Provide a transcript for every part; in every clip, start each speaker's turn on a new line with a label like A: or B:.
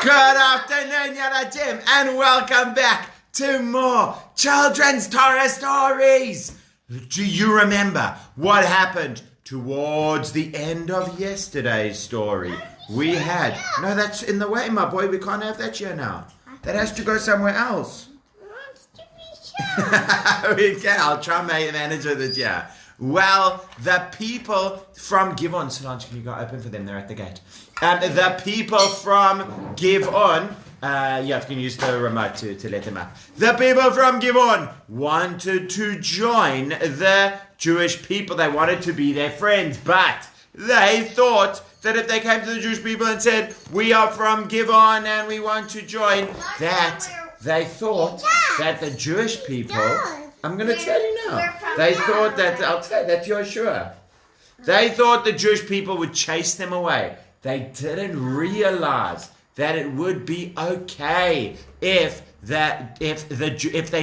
A: Good afternoon, Yaladim, and welcome back to more children's Torah stories. Do you remember what happened towards the end of yesterday's story? We had... No, that's in the way, my boy. We can't have that here now. That has to go somewhere else. Okay, I'll try and manage it here. Well, the people from Givon... Solange, can you go open for them? They're at the gate. The people from Givon... you can use the remote to let them out. The people from Givon wanted to join the Jewish people. They wanted to be their friends, but they thought that if they came to the Jewish people and said, we are from Givon and we want to join, that they thought that the Jewish people... I'm going to tell you now. They thought that... I'll tell you, that's Yehoshua. They thought the Jewish people would chase them away. They didn't realize that it would be okay if they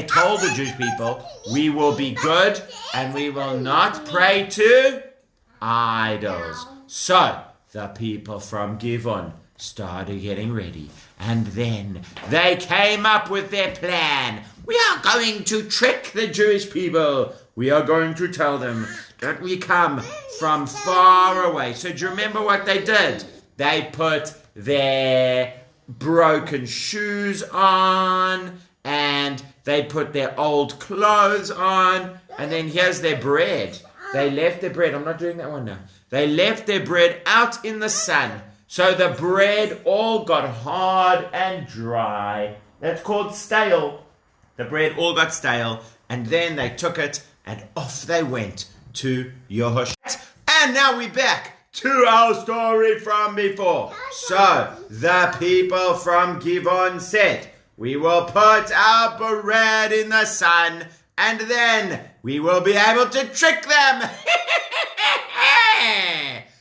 A: told the Jewish people, we will be good and we will not pray to idols. So the people from Givon started getting ready, and then they came up with their plan. We are going to trick the Jewish people. We are going to tell them that we come from far away. So do you remember what they did? They put their broken shoes on, and they put their old clothes on, and then here's their bread. They left their bread. I'm not doing that one now. They left their bread out in the sun. So the bread all got hard and dry. That's called stale. The bread all got stale, and then they took it, and off they went to Yehoshua. And now we're back to our story from before. So the people from Givon said, we will put our bread in the sun, and then we will be able to trick them.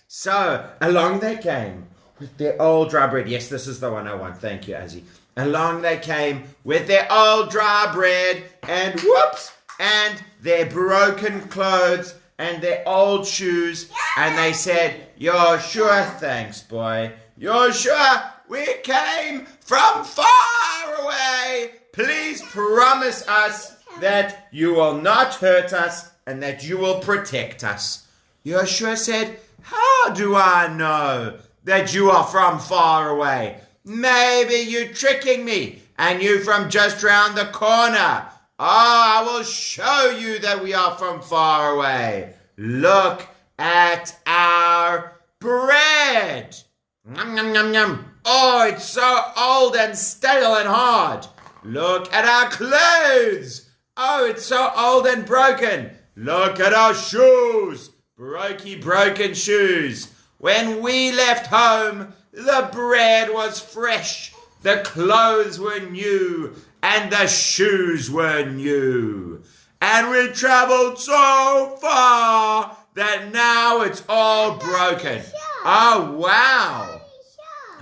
A: So along they came with their old dry bread. Yes, this is the one I want. Thank you, Azzy. Along they came with their old dry bread, and whoops, and their broken clothes and their old shoes, and they said, Yehoshua, thanks, boy. Yehoshua, we came from far away. Please promise us that you will not hurt us and that you will protect us. Yehoshua said, how do I know that you are from far away? Maybe you're tricking me and you're from just round the corner. Oh, I will show you that we are from far away. Look at our bread. Nom, nom, nom, nom. Oh, it's so old and stale and hard. Look at our clothes. Oh, it's so old and broken. Look at our shoes. Broken shoes. When we left home, the bread was fresh, the clothes were new, and the shoes were new. And we traveled so far that now it's all broken. Oh, wow.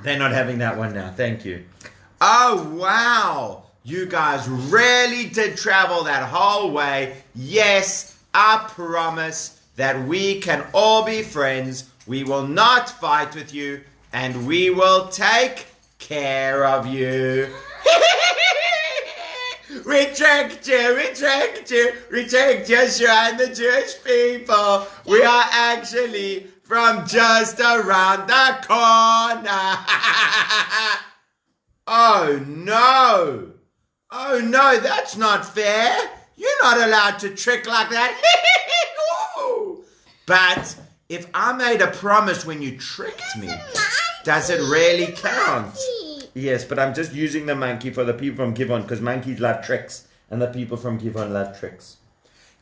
A: They're not having that one now. Thank you. Oh, wow. You guys really did travel that whole way. Yes, I promise that we can all be friends. We will not fight with you, and we will take care of you. We tricked you, Yehoshua and the Jewish people. We are actually from just around the corner. Oh no, that's not fair. You're not allowed to trick like that. But if I made a promise when you tricked me, does it really count? Yes, but I'm just using the monkey for the people from Givon because monkeys love tricks and the people from Givon love tricks.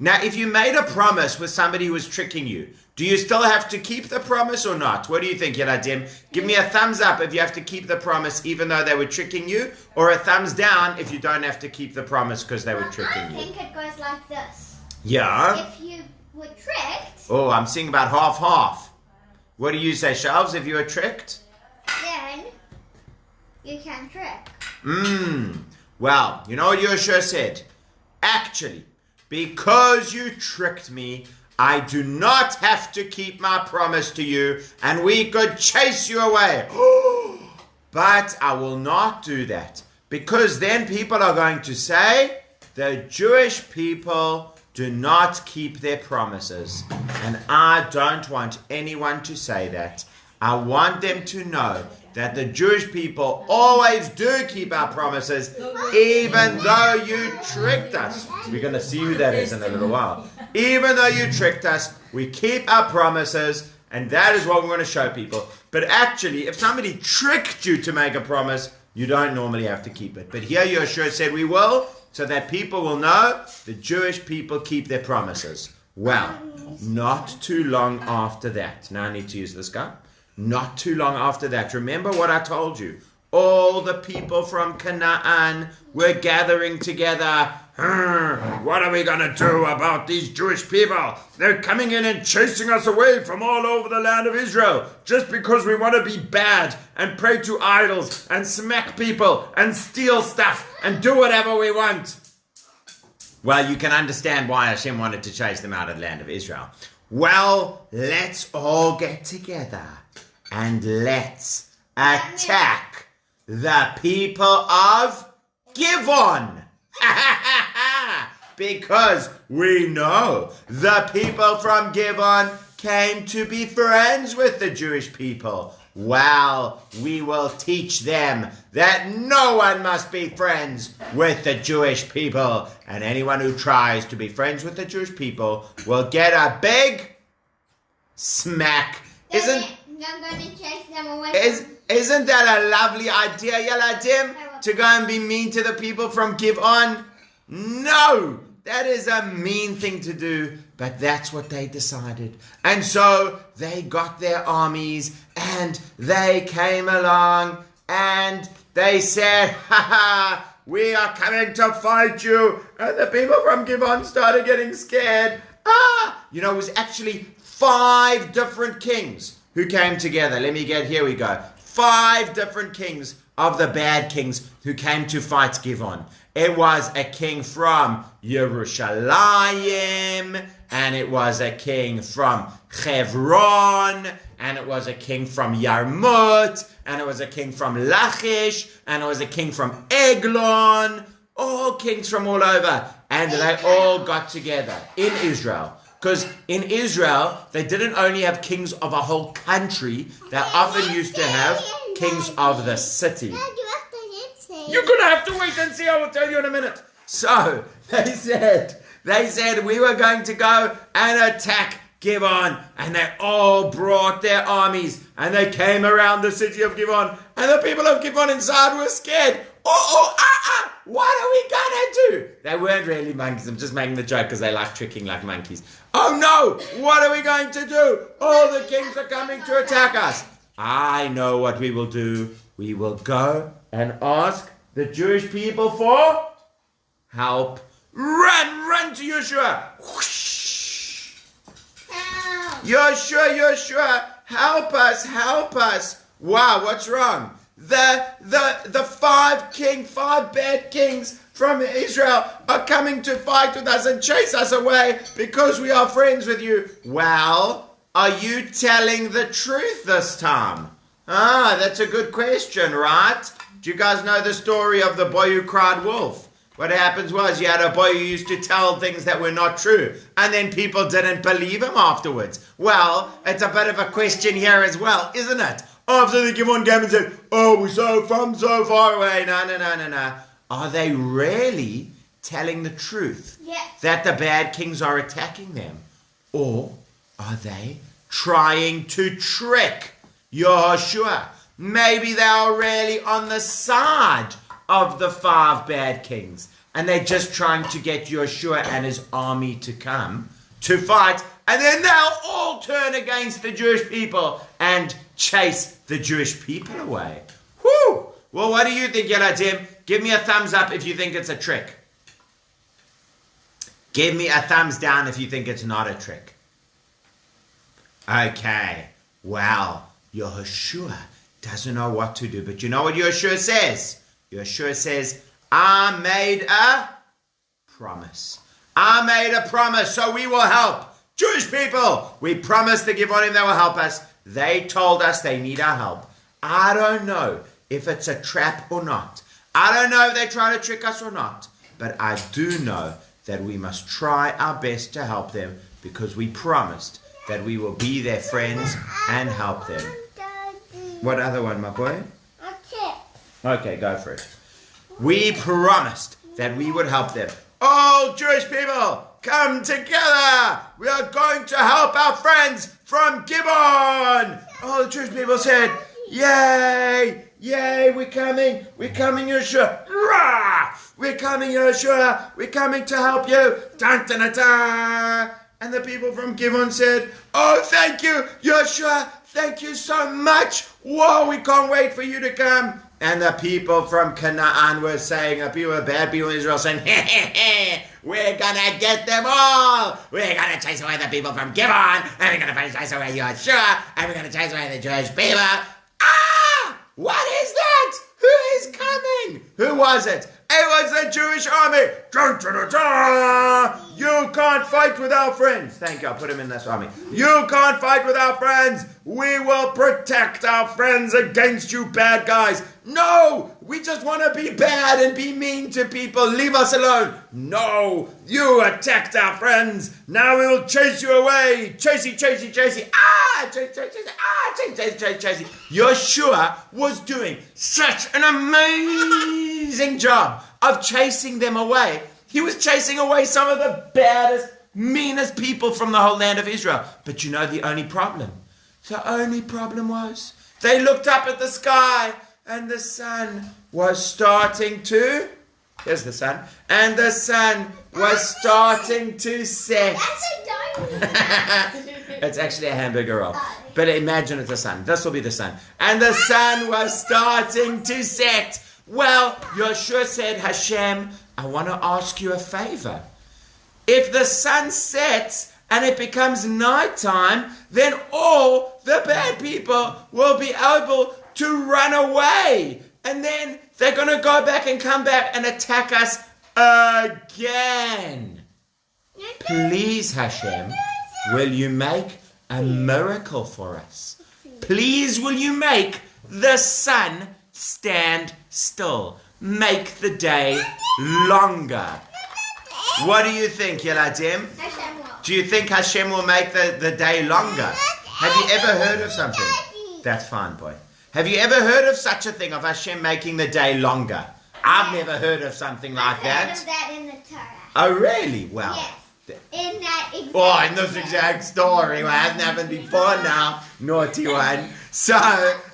A: Now, if you made a promise with somebody who was tricking you, do you still have to keep the promise or not? What do you think, Yeladim? Give me a thumbs up if you have to keep the promise even though they were tricking you, or a thumbs down if you don't have to keep the promise because they were tricking you.
B: I think it goes like this.
A: Yeah?
B: If you were tricked...
A: Oh, I'm seeing about half. What do you say, Shelves, if you were tricked?
B: Then you can trick.
A: Well, you know what Yehoshua said? Actually, because you tricked me, I do not have to keep my promise to you, and we could chase you away. But I will not do that, because then people are going to say the Jewish people do not keep their promises. And I don't want anyone to say that. I want them to know that the Jewish people always do keep our promises, even though you tricked us. So we're going to see who that is in a little while. Even though you tricked us, we keep our promises, and that is what we're going to show people. But actually, if somebody tricked you to make a promise, you don't normally have to keep it. But here Yehoshua said we will, so that people will know the Jewish people keep their promises. Well, not too long after that. Now I need to use this guy. Not too long after that. Remember what I told you. All the people from Canaan were gathering together. What are we going to do about these Jewish people? They're coming in and chasing us away from all over the land of Israel just because we want to be bad and pray to idols and smack people and steal stuff and do whatever we want. Well, you can understand why Hashem wanted to chase them out of the land of Israel. Well, let's all get together and let's attack the people of Givon. Because we know the people from Givon came to be friends with the Jewish people. Well, we will teach them that no one must be friends with the Jewish people. And anyone who tries to be friends with the Jewish people will get a big smack.
B: I'm going to chase them away.
A: Isn't that a lovely idea, Yaladim? To go and be mean to the people from Givon? No! That is a mean thing to do, but that's what they decided. And so they got their armies and they came along and they said, we are coming to fight you. And the people from Givon started getting scared. It was actually 5 different kings who came together. Here we go. 5 different kings of the bad kings who came to fight Givon. It was a king from Yerushalayim, and it was a king from Hebron, and it was a king from Yarmut, and it was a king from Lachish, and it was a king from Eglon, all kings from all over, and they all got together in Israel. Because in Israel, they didn't only have kings of a whole country, they often used to have kings of the city. You're going to have to wait and see. I will tell you in a minute. So they said we were going to go and attack Givon. And they all brought their armies. And they came around the city of Givon. And the people of Givon inside were scared. What are we going to do? They weren't really monkeys. I'm just making the joke because they like tricking like monkeys. Oh no, what are we going to do? All the kings are coming to attack us. I know what we will do. We will go and ask the Jewish people for help. Run to Yehoshua. Whoosh.
B: Help.
A: Yehoshua, help us. Wow, what's wrong? The 5 bad kings from Israel are coming to fight with us and chase us away because we are friends with you. Well, are you telling the truth this time? That's a good question, right? Do you guys know the story of the boy who cried wolf? What happens was you had a boy who used to tell things that were not true, and then people didn't believe him afterwards. Well, it's a bit of a question here as well, isn't it? After the Givon came and said, we're from so far away. No. Are they really telling the truth?
B: Yes.
A: That the bad kings are attacking them? Or are they trying to trick Yehoshua? Maybe they are really on the side of the 5 bad kings. And they're just trying to get Yehoshua and his army to come to fight. And then they'll all turn against the Jewish people and chase the Jewish people away. Whew! Well, what do you think, Yeladim? Give me a thumbs up if you think it's a trick. Give me a thumbs down if you think it's not a trick. Okay. Well, Yehoshua doesn't know what to do. But you know what Yehoshua says? Yehoshua says, I made a promise. So we will help. Jewish people, we promised to give on him they will help us. They told us they need our help. I don't know if it's a trap or not. I don't know if they're trying to trick us or not, but I do know that we must try our best to help them because we promised that we will be their friends and help them. What other one, my boy? Okay, go for it. We promised that we would help them. All Jewish people, come together. We are going to help our friends from Givon. All the Jewish people said, yay, yay, we're coming, Yehoshua. Rah! We're coming, Yehoshua. We're coming to help you. Dun, dun, dun, dun. And the people from Givon said, oh, thank you, Yehoshua. Thank you so much. Whoa, we can't wait for you to come. And the people from Canaan were saying, the bad people in Israel saying, we're going to get them all. We're going to chase away the people from Givon, and we're going to chase away Yehoshua, and we're going to chase away the Jewish people. Ah! What is that? Who is coming? Who was it? It was the Jewish army. Dun, dun, dun, dun. You can't fight with our friends. Thank you. I'll put him in this army. You can't fight with our friends. We will protect our friends against you bad guys. No, we just want to be bad and be mean to people. Leave us alone. No, you attacked our friends. Now we will chase you away. Chasey, chasey, chasey. Ah, chase, chase, chase. Ah, chase, chase, chase, chase. Yehoshua was doing such an amazing job of chasing them away. He was chasing away some of the baddest, meanest people from the whole land of Israel. But you know the only problem? The only problem was they looked up at the sky and the sun was starting to... Here's the sun. And the sun was starting to set. It's actually a hamburger roll. But imagine it's the sun. This will be the sun. And the sun was starting to set. Well, Yehoshua said, Hashem, I want to ask you a favor. If the sun sets and it becomes nighttime, then all the bad people will be able to run away. And then they're going to go back and come back and attack us again. Please, Hashem, will you make a miracle for us? Please, will you make the sun stand still? Make the day longer. What do you think, Yeladim? Do you think Hashem will make the day longer? Have you ever heard of something? That's fine, boy. Have you ever heard of such a thing, of Hashem making the day longer? I've never heard of something like that.
B: I've heard of that in the Torah.
A: Oh, really? Well.
B: Yes. In that exact
A: Oh, in this exact story. Well, it hasn't happened before now. Naughty one. So,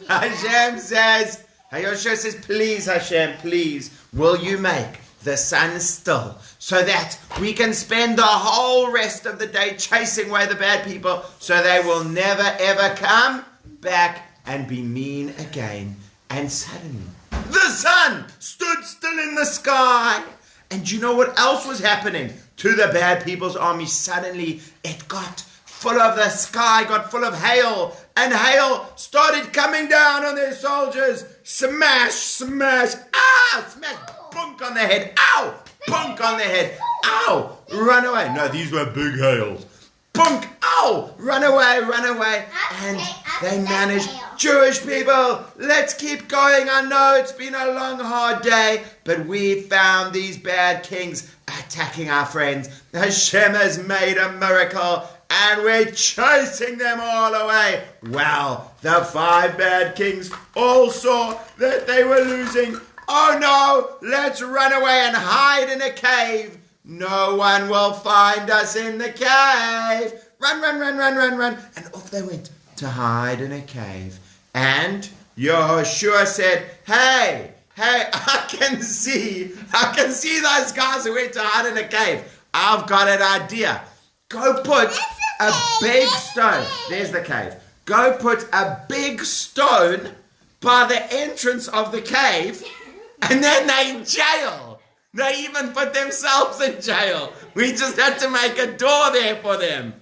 A: Hashem says, Yehoshua says, please, Hashem, please, will you make the sun still so that we can spend the whole rest of the day chasing away the bad people so they will never, ever come back and be mean again. And suddenly, the sun stood still in the sky. And you know what else was happening to the bad people's army? Suddenly, it got full of, the sky got full of hail. And hail started coming down on their soldiers. Smash, smash, smash, bunk on the head. Ow, bunk on the head. Ow, run away. No, these were big hails. Bunk, ow, run away, run away. And they managed. Jewish people, let's keep going. I know it's been a long, hard day, but we found these bad kings attacking our friends. Hashem has made a miracle, and we're chasing them all away. Well, the 5 bad kings all saw that they were losing. Oh no, let's run away and hide in a cave. No one will find us in the cave. Run, run, run, run, run, run. And off they went to hide in a cave. And Yehoshua said, hey, I can see those guys who went to hide in a cave. I've got an idea. Go put a big stone. There's the cave. Go put a big stone by the entrance of the cave, and then they're in jail. They even put themselves in jail. We just had to make a door there for them.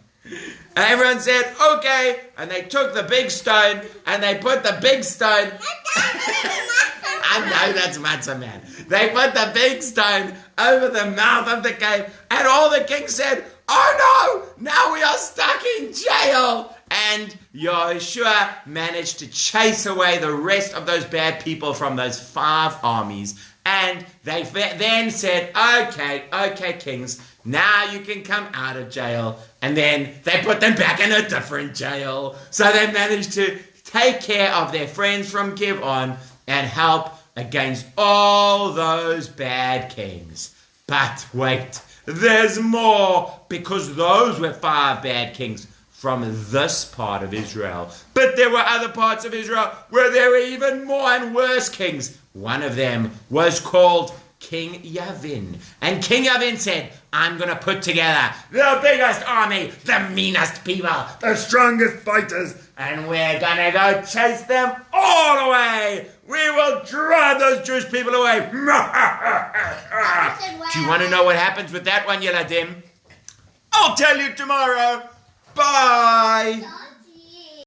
A: And everyone said, okay. And they took the big stone and they put the big stone. I know that's Matzah Man. They put the big stone over the mouth of the cave. And all the kings said, oh no, now we are stuck in jail. And Yehoshua managed to chase away the rest of those bad people from those 5 armies. And they then said, okay, kings, now you can come out of jail. And then they put them back in a different jail. So they managed to take care of their friends from Givon and help against all those bad kings. But wait, there's more, because those were 5 bad kings from this part of Israel. But there were other parts of Israel where there were even more and worse kings. One of them was called King Yavin. And King Yavin said, I'm going to put together the biggest army, the meanest people, the strongest fighters, and we're going to go chase them all away. We will drive those Jewish people away. Do you want to know what happens with that one, Yeladim? I'll tell you tomorrow. Bye.